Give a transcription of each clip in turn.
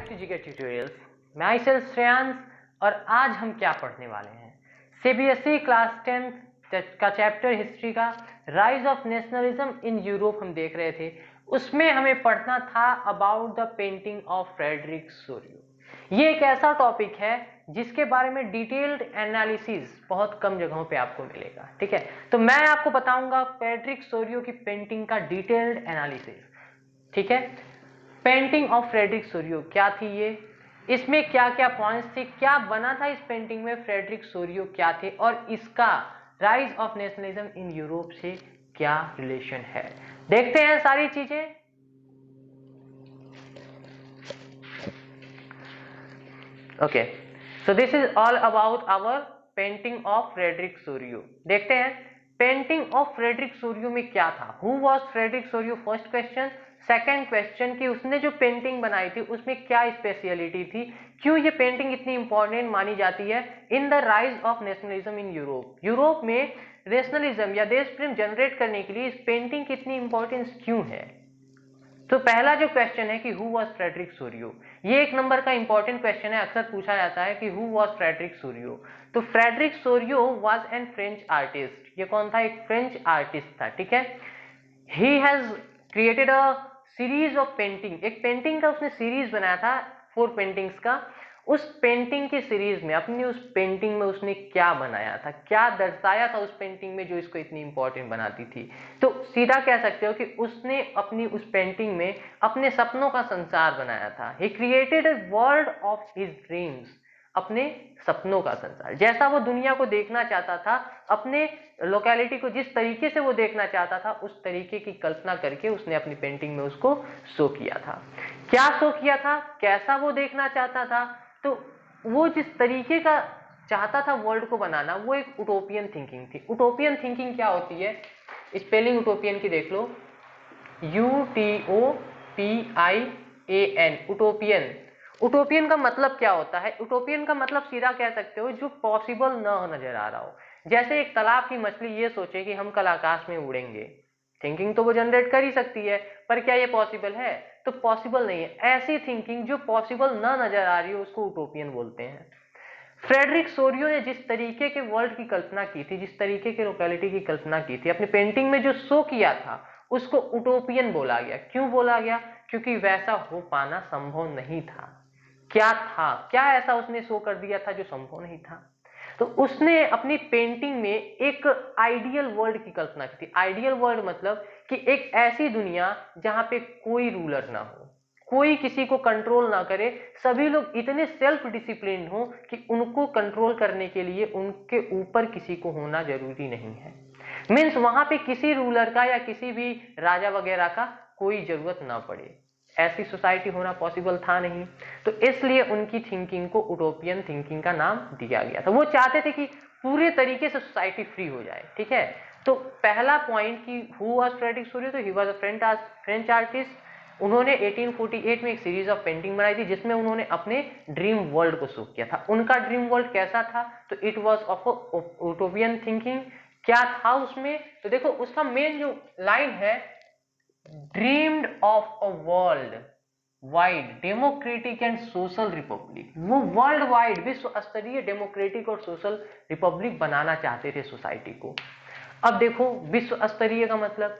Back to GK tutorials. मैं self Shreyansh और आज हम क्या पढ़ने वाले हैं, सीबीएसई क्लास 10 का चैप्टर हिस्ट्री का rise of nationalism in Europe हम देख रहे थे। उसमें हमें पढ़ना था about the painting of Frederic Sorio. ये एक ऐसा टॉपिक है जिसके बारे में डिटेल्ड एनालिसिस बहुत कम जगहों पे आपको मिलेगा। ठीक है, तो मैं आपको बताऊंगा फ्रेडरिक सोरियो की पेंटिंग का डिटेल्ड एनालिसिस। ठीक है, पेंटिंग ऑफ फ्रेडरिक सोरियो क्या थी, ये इसमें क्या क्या पॉइंट्स थे, क्या बना था इस पेंटिंग में, फ्रेडरिक सोरियो क्या थे और इसका rise of nationalism in Europe से क्या रिलेशन है। देखते हैं सारी चीजें। Okay, so this is all about our painting of Frederic Sorrieu. देखते हैं पेंटिंग ऑफ फ्रेडरिक सोरियो में क्या था। Who was Frederic Sorrieu, first question. Second question कि उसने जो पेंटिंग बनाई थी उसमें क्या स्पेशलिटी थी, क्यों ये पेंटिंग इतनी इंपॉर्टेंट मानी जाती है in the rise of nationalism in Europe. Europe में नेशनलिज्म या देश प्रेम जनरेट करने के लिए इस पेंटिंग की इतनी इंपॉर्टेंस क्यों है। तो पहला जो क्वेश्चन है कि हु वॉज फ्रेडरिक सोरियो, ये एक नंबर का इंपॉर्टेंट क्वेश्चन है, अक्सर पूछा जाता है कि हु वॉज फ्रेडरिक सोरियो। तो Frederick Sorio was an French artist. ये कौन था, एक फ्रेंच आर्टिस्ट था। ठीक है, he has created a series of painting, एक पेंटिंग का उसने सीरीज बनाया था 4 पेंटिंग्स का। उस पेंटिंग की सीरीज में, अपनी उस पेंटिंग में उसने क्या बनाया था, क्या दर्शाया था उस पेंटिंग में जो इसको इतनी इंपॉर्टेंट बनाती थी। तो सीधा कह सकते हो कि उसने अपनी उस पेंटिंग में अपने सपनों का संसार बनाया था। He created a world of his dreams, अपने सपनों का संसार, जैसा वो दुनिया को देखना चाहता था, अपने लोकेलिटी को जिस तरीके से वो देखना चाहता था उस तरीके की कल्पना करके उसने अपनी पेंटिंग में उसको शो किया था। क्या शो किया था, कैसा वो देखना चाहता था, तो वो जिस तरीके का चाहता था वर्ल्ड को बनाना, वो एक उटोपियन थिंकिंग थी। उटोपियन थिंकिंग क्या होती है, स्पेलिंग उटोपियन की देख लो, UTOPIAN, उटोपियन। उटोपियन का मतलब क्या होता है, उटोपियन का मतलब सीधा कह सकते हो जो पॉसिबल न नजर आ रहा हो। जैसे एक तालाब की मछली ये सोचे कि हम कल आकाश में उड़ेंगे, थिंकिंग तो वो जनरेट कर ही सकती है, पर क्या ये पॉसिबल है, तो पॉसिबल नहीं है। ऐसी थिंकिंग जो पॉसिबल न नजर आ रही हो उसको उटोपियन बोलते हैं। फ्रेडरिक सोरियो ने जिस तरीके के वर्ल्ड की कल्पना की थी, जिस तरीके के लोकेलिटी की कल्पना की थी, अपनी पेंटिंग में जो शो किया था उसको उटोपियन बोला गया। क्यों बोला गया, क्योंकि वैसा हो पाना संभव नहीं था। क्या था, क्या ऐसा उसने शो कर दिया था जो संभव नहीं था। तो उसने अपनी पेंटिंग में एक आइडियल वर्ल्ड की कल्पना की थी। आइडियल वर्ल्ड मतलब कि एक ऐसी दुनिया जहां पे कोई रूलर ना हो, कोई किसी को कंट्रोल ना करे, सभी लोग इतने सेल्फ डिसिप्लिन हो कि उनको कंट्रोल करने के लिए उनके ऊपर किसी को होना जरूरी नहीं है। मीन्स वहां पे किसी रूलर का या किसी भी राजा वगैरह का कोई जरूरत ना पड़े, ऐसी सोसाइटी होना पॉसिबल था नहीं। तो इसलिए उनकी थिंकिंग को उटोपियन थिंकिंग का नाम दिया गया था। वो चाहते थे कि पूरे तरीके से सोसाइटी फ्री हो जाए। ठीक है, तो पहला पॉइंट कि हु वाज फ्रेडरिक सोरियो, तो he was a French artist. उन्होंने 1848 में एक सीरीज ऑफ पेंटिंग बनाई थी जिसमें उन्होंने अपने ड्रीम वर्ल्ड को शो किया था। उनका ड्रीम वर्ल्ड कैसा था, तो इट वाज ऑफ उटोपियन थिंकिंग। क्या था उसमें, तो देखो उसका मेन जो लाइन है, dreamed of a world wide democratic and social Republic. वो वर्ल्ड वाइड विश्व स्तरीय डेमोक्रेटिक और सोशल रिपब्लिक बनाना चाहते थे सोसाइटी को। अब देखो विश्व स्तरीय का मतलब,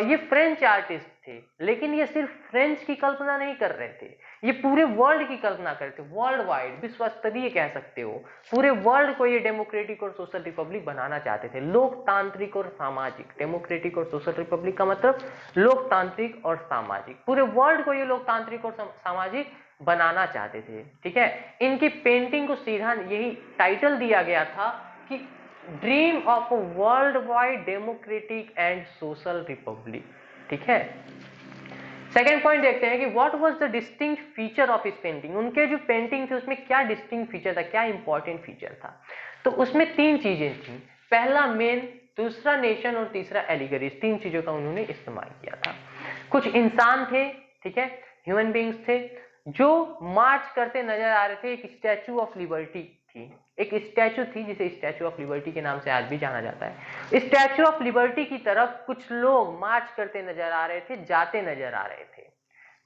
ये फ्रेंच आर्टिस्ट थे, लेकिन ये सिर्फ फ्रेंच की कल्पना नहीं कर रहे थे, ये पूरे वर्ल्ड की कल्पना करते, वर्ल्ड वाइड विश्व स्तरीय कह सकते हो। पूरे वर्ल्ड को ये डेमोक्रेटिक और सोशल रिपब्लिक बनाना चाहते थे, लोकतांत्रिक और सामाजिक। डेमोक्रेटिक और सोशल रिपब्लिक का मतलब लोकतांत्रिक और सामाजिक, पूरे वर्ल्ड को ये लोकतांत्रिक और सामाजिक बनाना चाहते थे। ठीक है, इनकी पेंटिंग को सीधा यही टाइटल दिया गया था कि dream of a world wide democratic and social Republic. ठीक है, सेकेंड पॉइंट देखते हैं कि what was the distinct feature of his painting. उनके जो पेंटिंग थे उसमें क्या डिस्टिंक्ट फीचर था, क्या इंपॉर्टेंट फीचर था। तो उसमें 3 चीजें थी, पहला मेन, दूसरा नेशन और तीसरा एलिगरीज। 3 चीजों का उन्होंने इस्तेमाल किया था। कुछ इंसान थे, ठीक है, ह्यूमन बींग्स थे जो मार्च करते नजर आ रहे थे। एक स्टैचू ऑफ लिबर्टी थी, एक स्टैचू थी जिसे स्टैचू ऑफ लिबर्टी के नाम से आज भी जाना जाता है। स्टैचू ऑफ लिबर्टी की तरफ कुछ लोग मार्च करते नजर आ रहे थे, जाते नजर आ रहे थे,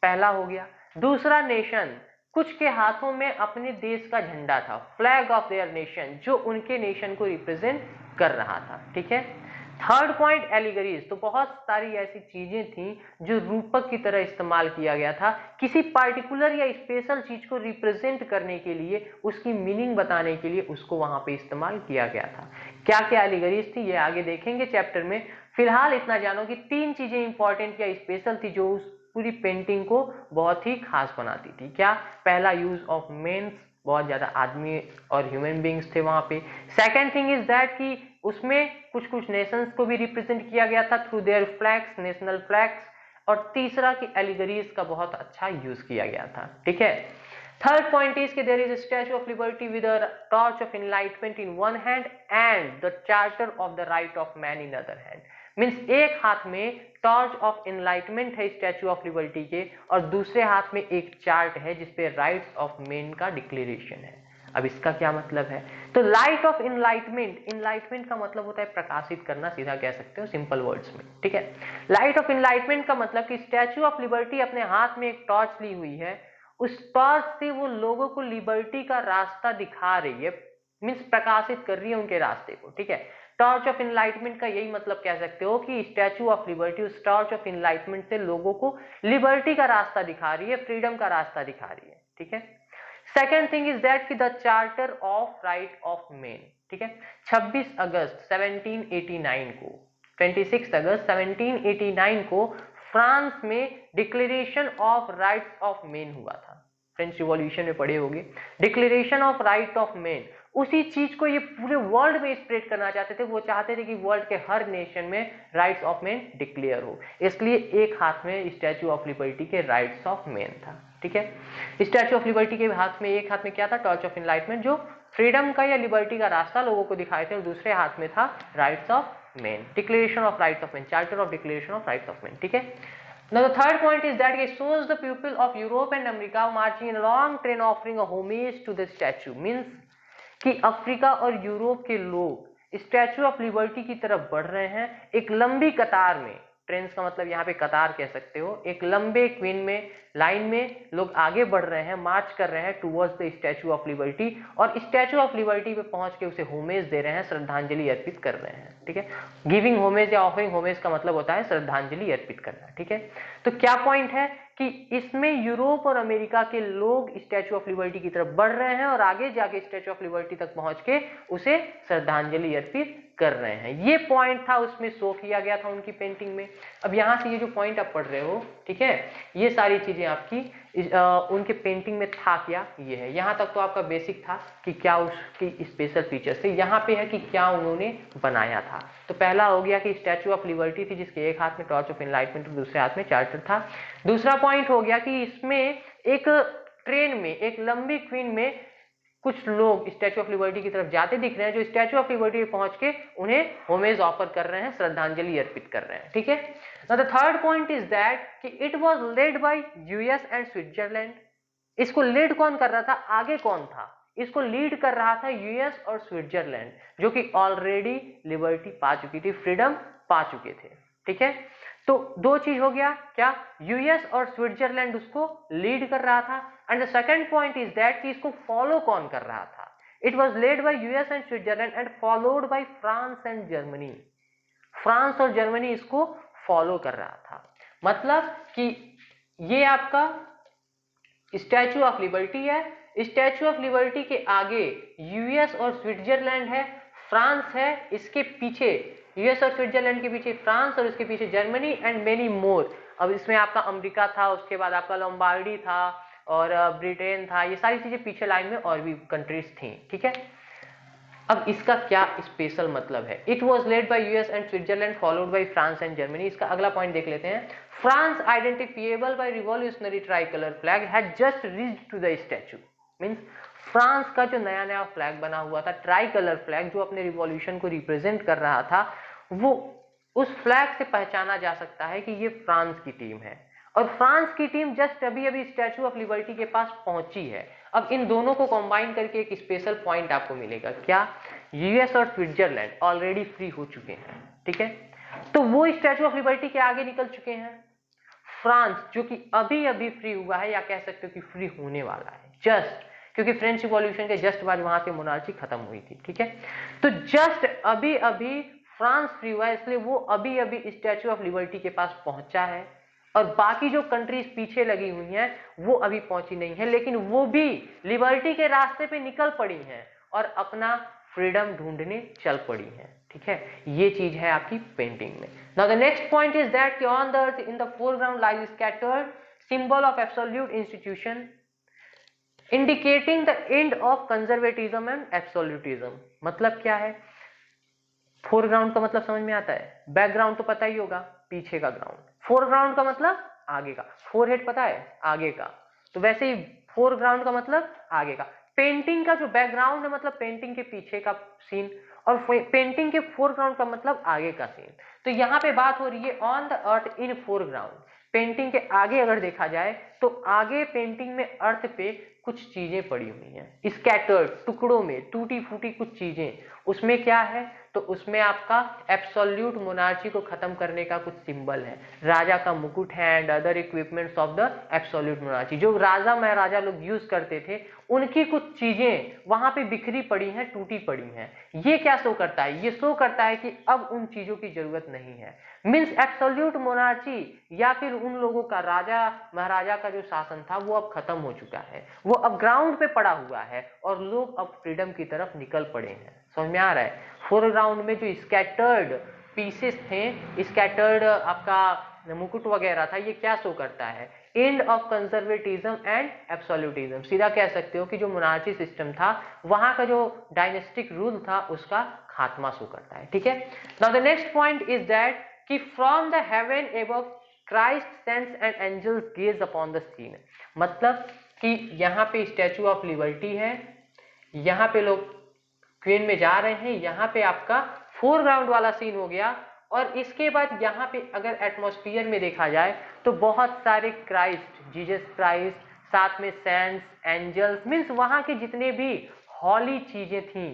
पहला हो गया। दूसरा नेशन, कुछ के हाथों में अपने देश का झंडा था, फ्लैग ऑफ देयर नेशन, जो उनके नेशन को रिप्रेजेंट कर रहा था, ठीक है। थर्ड पॉइंट एलिगरीज, तो बहुत सारी ऐसी चीजें थी जो रूपक की तरह इस्तेमाल किया गया था, किसी पार्टिकुलर या स्पेशल चीज को रिप्रेजेंट करने के लिए, उसकी मीनिंग बताने के लिए उसको वहां पे इस्तेमाल किया गया था। क्या क्या एलिगरीज थी ये आगे देखेंगे चैप्टर में। फिलहाल इतना जानो कि 3 चीजें इंपॉर्टेंट या स्पेशल थी जो उस पूरी पेंटिंग को बहुत ही खास बनाती थी। क्या? पहला, यूज ऑफ मेन्स, बहुत ज्यादा आदमी और ह्यूमन बींग्स थे वहां पे। सेकेंड थिंग इज दैट कि उसमें कुछ कुछ नेशंस को भी रिप्रेजेंट किया गया था through their flags, national flags. और तीसरा कि एलिगरीज का बहुत अच्छा यूज किया गया था, ठीक है। थर्ड पॉइंट इज कि there is a statue of liberty with a torch of enlightenment in one hand and the charter of the right of man in other hand. Means एक हाथ में टॉर्च ऑफ एनलाइटमेंट है statue of liberty के, और दूसरे हाथ में एक चार्ट है जिसपे राइट्स ऑफ मैन का डिक्लेरेशन है। अब इसका क्या मतलब है? तो लाइट ऑफ एनलाइटमेंट, एनलाइटमेंट का मतलब होता है प्रकाशित करना, सीधा कह सकते हो सिंपल वर्ड्स में, ठीक है। लाइट ऑफ एनलाइटमेंट का मतलब कि स्टैच्यू ऑफ लिबर्टी अपने हाथ में एक टॉर्च ली हुई है, उस टॉर्च से वो लोगों को लिबर्टी का रास्ता दिखा रही है, मीन्स प्रकाशित कर रही है उनके रास्ते को, ठीक है। टॉर्च ऑफ एनलाइटमेंट का यही मतलब कह सकते हो कि स्टैच्यू ऑफ लिबर्टी उस टॉर्च ऑफ एनलाइटमेंट से लोगों को लिबर्टी का रास्ता दिखा रही है, फ्रीडम का रास्ता दिखा रही है, ठीक है। सेकेंड थिंग इज दैट कि the charter of right of man, ठीक है। 26 अगस्त 1789 को, 26 अगस्त 1789 को फ्रांस में declaration of rights of man हुआ था। फ्रेंच रिवॉल्यूशन में पढ़े होंगे, declaration of right of man. उसी चीज को ये पूरे वर्ल्ड में स्प्रेड करना चाहते थे, वो चाहते थे कि वर्ल्ड के हर नेशन में राइट्स ऑफ मैन डिक्लेयर हो, इसलिए एक हाथ में स्टैच्यू ऑफ लिबर्टी के राइट्स ऑफ मैन था, ठीक है। स्टैच्यू ऑफ लिबर्टी के हाथ में, एक हाथ में क्या था? टॉर्च ऑफ एनलाइटमेंट, जो फ्रीडम का या लिबर्टी का रास्ता लोगों को दिखाए थे, और दूसरे हाथ में था rights of man, declaration of rights of man, charter of declaration of rights of man, ठीक है। Now the third point is that it shows the people of Europe and America marching in a long train offering a homage to the statue, means कि Africa और Europe के लोग statue of liberty की तरफ बढ़ रहे हैं एक लंबी कतार में। ट्रेन्स का मतलब यहाँ पे कतार कह सकते हो, एक लंबे क्वीन में, लाइन में लोग आगे बढ़ रहे हैं, मार्च कर रहे हैं towards the statue of liberty, और स्टैच्यू ऑफ लिबर्टी पे पहुंच के उसे होमेज दे रहे हैं, श्रद्धांजलि अर्पित कर रहे हैं, ठीक है। गिविंग होमेज या ऑफरिंग होमेज का मतलब होता है श्रद्धांजलि अर्पित करना, ठीक है। तो क्या पॉइंट है कि इसमें यूरोप और अमेरिका के लोग स्टैच्यू ऑफ लिबर्टी की तरफ बढ़ रहे हैं और आगे जाके स्टैच्यू ऑफ लिबर्टी तक पहुंच के उसे श्रद्धांजलि अर्पित कर रहे हैं। ये पॉइंट था, उसमें शो किया गया था उनकी पेंटिंग में। अब यहां से ये जो पॉइंट आप पढ़ रहे हो, ठीक है, ये सारी चीजें आपकी उनके पेंटिंग में था क्या, ये है। यहां तक तो आपका बेसिक था कि क्या उसकी स्पेशल फीचर्स थे। यहाँ पे है कि क्या उन्होंने बनाया था। तो पहला हो गया कि स्टैच्यू ऑफ लिबर्टी थी जिसके एक हाथ में टॉर्च ऑफ एनलाइटमेंट और दूसरे हाथ में चार्टर था। दूसरा पॉइंट हो गया कि इसमें एक ट्रेन में, एक लंबी क्वीन में कुछ लोग स्टैच्यू ऑफ लिबर्टी की तरफ जाते दिख रहे हैं, जो स्टैच्यू ऑफ लिबर्टी पे पहुंच के उन्हें होमेज ऑफर कर रहे हैं, श्रद्धांजलि अर्पित कर रहे हैं, ठीक है। Now the third point is that कि it was led by US and Switzerland. इसको लीड कौन कर रहा था, आगे कौन था? इसको लीड कर रहा था यूएस और स्विट्जरलैंड, जो कि ऑलरेडी लिबर्टी पा चुकी थी, फ्रीडम पा चुके थे, ठीक है। तो दो चीज हो गया, क्या? यूएस और स्विट्जरलैंड उसको लीड कर रहा था। And the second point is that कि इसको फॉलो कौन कर रहा था? It was led by US and Switzerland and followed by France and Germany. France और जर्मनी इसको फॉलो कर रहा था। मतलब कि ये आपका स्टैच्यू ऑफ लिबर्टी है, स्टैच्यू ऑफ लिबर्टी के आगे यूएस और स्विट्जरलैंड है, फ्रांस है, इसके पीछे यूएस और स्विट्जरलैंड के पीछे फ्रांस और इसके पीछे जर्मनी एंड मेनी मोर। अब इसमें आपका अमेरिका था, उसके बाद आपका लॉम्बार्डी था और ब्रिटेन था, ये सारी चीजें पीछे लाइन में और भी कंट्रीज थी, ठीक है। अब इसका क्या स्पेशल मतलब है? It was led by US and Switzerland followed by France and Germany. इसका अगला पॉइंट देख लेते हैं। France identifiable by revolutionary tricolour flag had just reached to the statue. Means France का जो नया नया फ्लैग बना हुआ था, ट्राई कलर फ्लैग, जो अपने रिवॉल्यूशन को रिप्रेजेंट कर रहा था, वो उस फ्लैग से पहचाना जा सकता है कि ये फ्रांस की टीम है। और फ्रांस की टीम जस्ट अभी अभी स्टैच्यू ऑफ लिबर्टी के पास पहुंची है। अब इन दोनों को कंबाइन करके एक स्पेशल पॉइंट आपको मिलेगा, क्या? यूएस और स्विट्जरलैंड ऑलरेडी फ्री हो चुके हैं, ठीक है। तो वो स्टैच्यू ऑफ लिबर्टी के आगे निकल चुके हैं। फ्रांस जो कि अभी अभी फ्री हुआ है, या कह सकते हो कि फ्री होने वाला है जस्ट, क्योंकि फ्रेंच रिवॉल्यूशन के जस्ट बाद वहां पे मोनार्ची खत्म हुई थी, ठीक है। तो जस्ट अभी अभी फ्रांस फ्री हुआ है, इसलिए वो अभी अभी स्टैच्यू ऑफ लिबर्टी के पास पहुंचा है, और बाकी जो कंट्रीज पीछे लगी हुई हैं वो अभी पहुंची नहीं है, लेकिन वो भी लिबर्टी के रास्ते पे निकल पड़ी हैं और अपना फ्रीडम ढूंढने चल पड़ी हैं, ठीक है। ये चीज है आपकी पेंटिंग में। Now the next point is that on the earth in the foreground lies scattered symbol of absolute institution indicating the end of conservatism and absolutism. मतलब क्या है? फोरग्राउंड का मतलब समझ में आता है, बैकग्राउंड तो पता ही होगा, पीछे का ग्राउंड। फोरग्राउंड का मतलब आगे का, फोरहेड पता है, आगे का, तो वैसे ही फोरग्राउंड का मतलब आगे का। पेंटिंग का जो बैकग्राउंड है मतलब पेंटिंग के पीछे का सीन, और पेंटिंग के फोरग्राउंड का मतलब आगे का सीन। तो यहाँ पे बात हो रही है on the earth in foreground. Painting के आगे अगर देखा जाए तो आगे पेंटिंग में अर्थ पे कुछ चीजें पड़ी हुई हैं, स्कैटर्ड, टुकड़ों में टूटी फूटी कुछ चीजें। उसमें क्या है? तो उसमें आपका एब्सोल्यूट मोनार्ची को खत्म करने का कुछ सिंबल है, राजा का मुकुट है and other equipments of the absolute monarchy. जो राजा महाराजा लोग यूज करते थे उनकी कुछ चीजें वहां पे बिखरी पड़ी हैं, टूटी पड़ी हैं। ये क्या शो करता है? ये शो करता है कि अब उन चीजों की जरूरत नहीं है। मीन्स एब्सोल्यूट मोनार्ची या फिर उन लोगों का, राजा महाराजा का जो शासन था वो अब खत्म हो चुका है, वो अब ग्राउंड पे पड़ा हुआ है और लोग अब फ्रीडम की तरफ निकल पड़े हैं। समझ में आ रहा है? फोरग्राउंड में जो स्कैटर्ड पीसेस थे, स्कैटर्ड आपका मुकुट वगैरह था, ये क्या शो करता है? And of conservatism and absolutism. सीधा कह सकते हो कि जो मोनार्ची सिस्टम था, वहां का जो डायनेस्टिक रूल था, उसका खात्मा शो करता है, ठीक है। Now the next point is that कि from the heaven above Christ saints and angels gaze upon the scene. मतलब कि यहाँ पे स्टैचू ऑफ लिबर्टी है, यहाँ पे लोग क्वीन में जा रहे हैं, यहाँ पे आपका फोरग्राउंड वाला सीन हो गया। और इसके बाद यहाँ पे अगर एटमॉस्फेयर में देखा जाए तो बहुत सारे क्राइस्ट, जीसस क्राइस्ट, साथ में सेंट्स, एंजल्स, मीन्स वहां के जितने भी हॉली चीजें थी,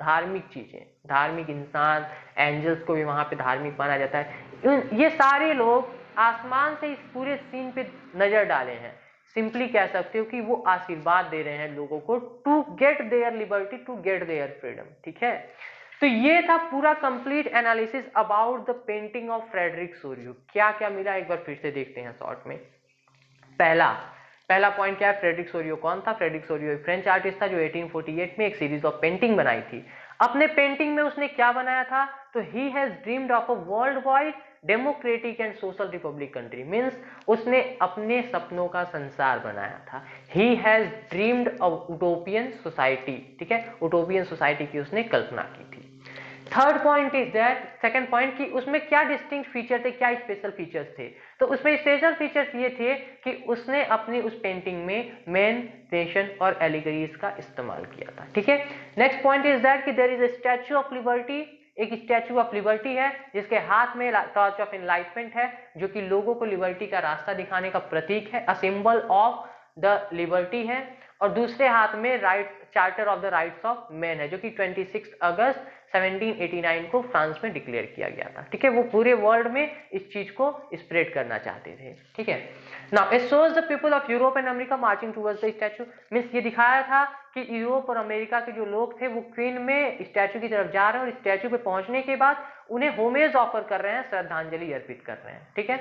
धार्मिक चीजें, धार्मिक इंसान, एंजल्स को भी वहां पे धार्मिक माना जाता है, ये सारे लोग आसमान से इस पूरे सीन पे नजर डाले हैं। सिंपली कह सकते हो कि वो आशीर्वाद दे रहे हैं लोगों को, to get their liberty, to get their freedom, ठीक है। तो ये था पूरा complete analysis about the painting of Frederic Sorrieu. क्या क्या मिला एक बार फिर से देखते हैं शॉर्ट में। पहला पॉइंट क्या है? फ्रेडरिक सोरियो कौन था? फ्रेडरिक सोरियो एक फ्रेंच आर्टिस्ट था जो 1848 में एक सीरीज ऑफ पेंटिंग बनाई थी। अपने पेंटिंग में उसने क्या बनाया था? तो he has dreamed of a world wide democratic and social Republic country. Means उसने अपने सपनों का संसार बनाया था। He has dreamed of utopian society, ठीक है, यूटोपियन सोसाइटी की उसने कल्पना की थी। Third point is that, second point, कि उसमें क्या डिस्टिंक्ट फीचर थे, क्या स्पेशल फीचर्स थे? तो उसमें स्पेशल फीचर्स ये थे कि उसने अपनी उस पेंटिंग में मेन, नेशन और एलिगरीज का इस्तेमाल किया था, ठीक है। नेक्स्ट पॉइंट इज दैट कि there is a statue of liberty, एक स्टैच्यू ऑफ लिबर्टी है जिसके हाथ में टॉर्च ऑफ एनलाइटमेंट है, जो कि लोगों को लिबर्टी का रास्ता दिखाने का प्रतीक है, a symbol of the liberty है। और दूसरे हाथ में charter of the rights of man है, जो कि 26 अगस्त 1789 को फ्रांस में डिक्लेयर किया गया था, ठीक है। वो पूरे वर्ल्ड में इस चीज को स्प्रेड करना चाहते थे, ठीक है। Now it shows the people of Europe and America marching towards the statue. Means ये दिखाया था कि यूरोप और अमेरिका के जो लोग थे वो क्वीन में स्टैच्यू की तरफ जा रहे हैं, और स्टैच्यू पे पहुंचने के बाद उन्हें होमेज ऑफर कर रहे हैं, श्रद्धांजलि अर्पित कर रहे हैं, ठीक है।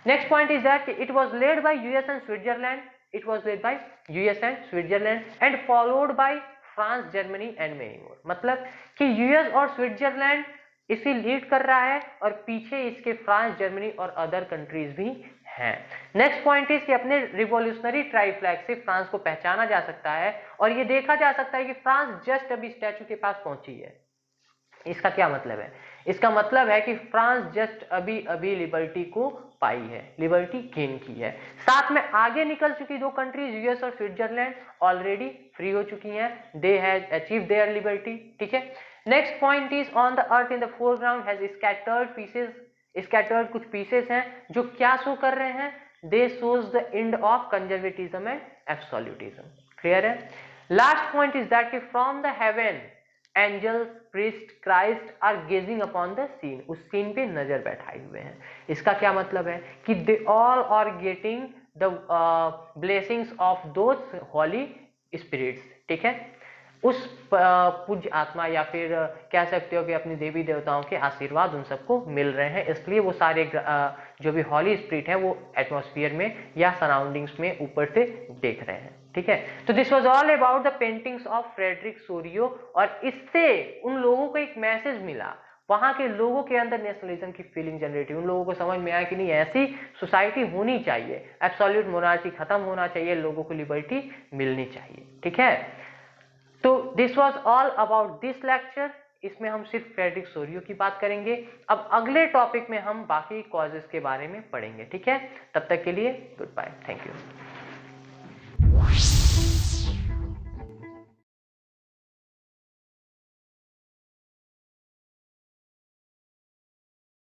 Next point is that it was led by US and Switzerland, it was led by US and Switzerland and followed by France, Germany and many more। मतलब कि यूएस और स्विट्जरलैंड इसे लीड कर रहा है और पीछे इसके फ्रांस, जर्मनी और अदर कंट्रीज भी हैं। नेक्स्ट पॉइंट इज कि अपने रिवॉल्यूशनरी ट्राई फ्लैग से फ्रांस को पहचाना जा सकता है, और ये देखा जा सकता है कि फ्रांस जस्ट अभी स्टैच्यू के पास पहुंची है। इसका क्या मतलब है? इसका मतलब है कि फ्रांस जस्ट अभी अभी लिबर्टी को पाई है, लिबर्टी गेन की है। साथ में आगे निकल चुकी दो कंट्रीज यूएस और स्विट्जरलैंड ऑलरेडी फ्री हो चुकी हैं, they has achieve their liberty, ठीक है। Next point is on the earth in the foreground has scattered pieces, scattered कुछ पीसेस हैं जो क्या शो कर रहे हैं? They shows the end of conservatism and absolutism. Clear है? लास्ट पॉइंट इज दैट कि from the heaven angels, priest, Christ are gazing upon the scene, उस सीन पे नजर बैठाए हुए हैं। इसका क्या मतलब है कि they all are getting the blessings of those holy spirits, ठीक है, उस पूज्य आत्मा या फिर कह सकते हो कि अपनी देवी देवताओं के आशीर्वाद उन सबको मिल रहे हैं, इसलिए वो सारे जो भी हॉली स्पिरिट है वो एटमॉस्फेयर में या सराउंडिंग्स में ऊपर से देख रहे हैं, ठीक है। तो this was all about the paintings of Frederic Sorio, और इससे उन लोगों को एक मैसेज मिला, वहां के लोगों के अंदर नेशनलिज्म की फीलिंग जनरेट हुई, उन लोगों को समझ में आया कि नहीं ऐसी सोसाइटी होनी चाहिए, एब्सोल्यूट मोनार्ची खत्म होना चाहिए, लोगों को लिबर्टी मिलनी चाहिए, ठीक है। तो this was all about this lecture, इसमें हम सिर्फ फ्रेडरिक सोरियो की बात करेंगे। अब अगले टॉपिक में हम बाकी कॉजेस के बारे में पढ़ेंगे, ठीक है। तब तक के लिए गुड बाय, थैंक यू।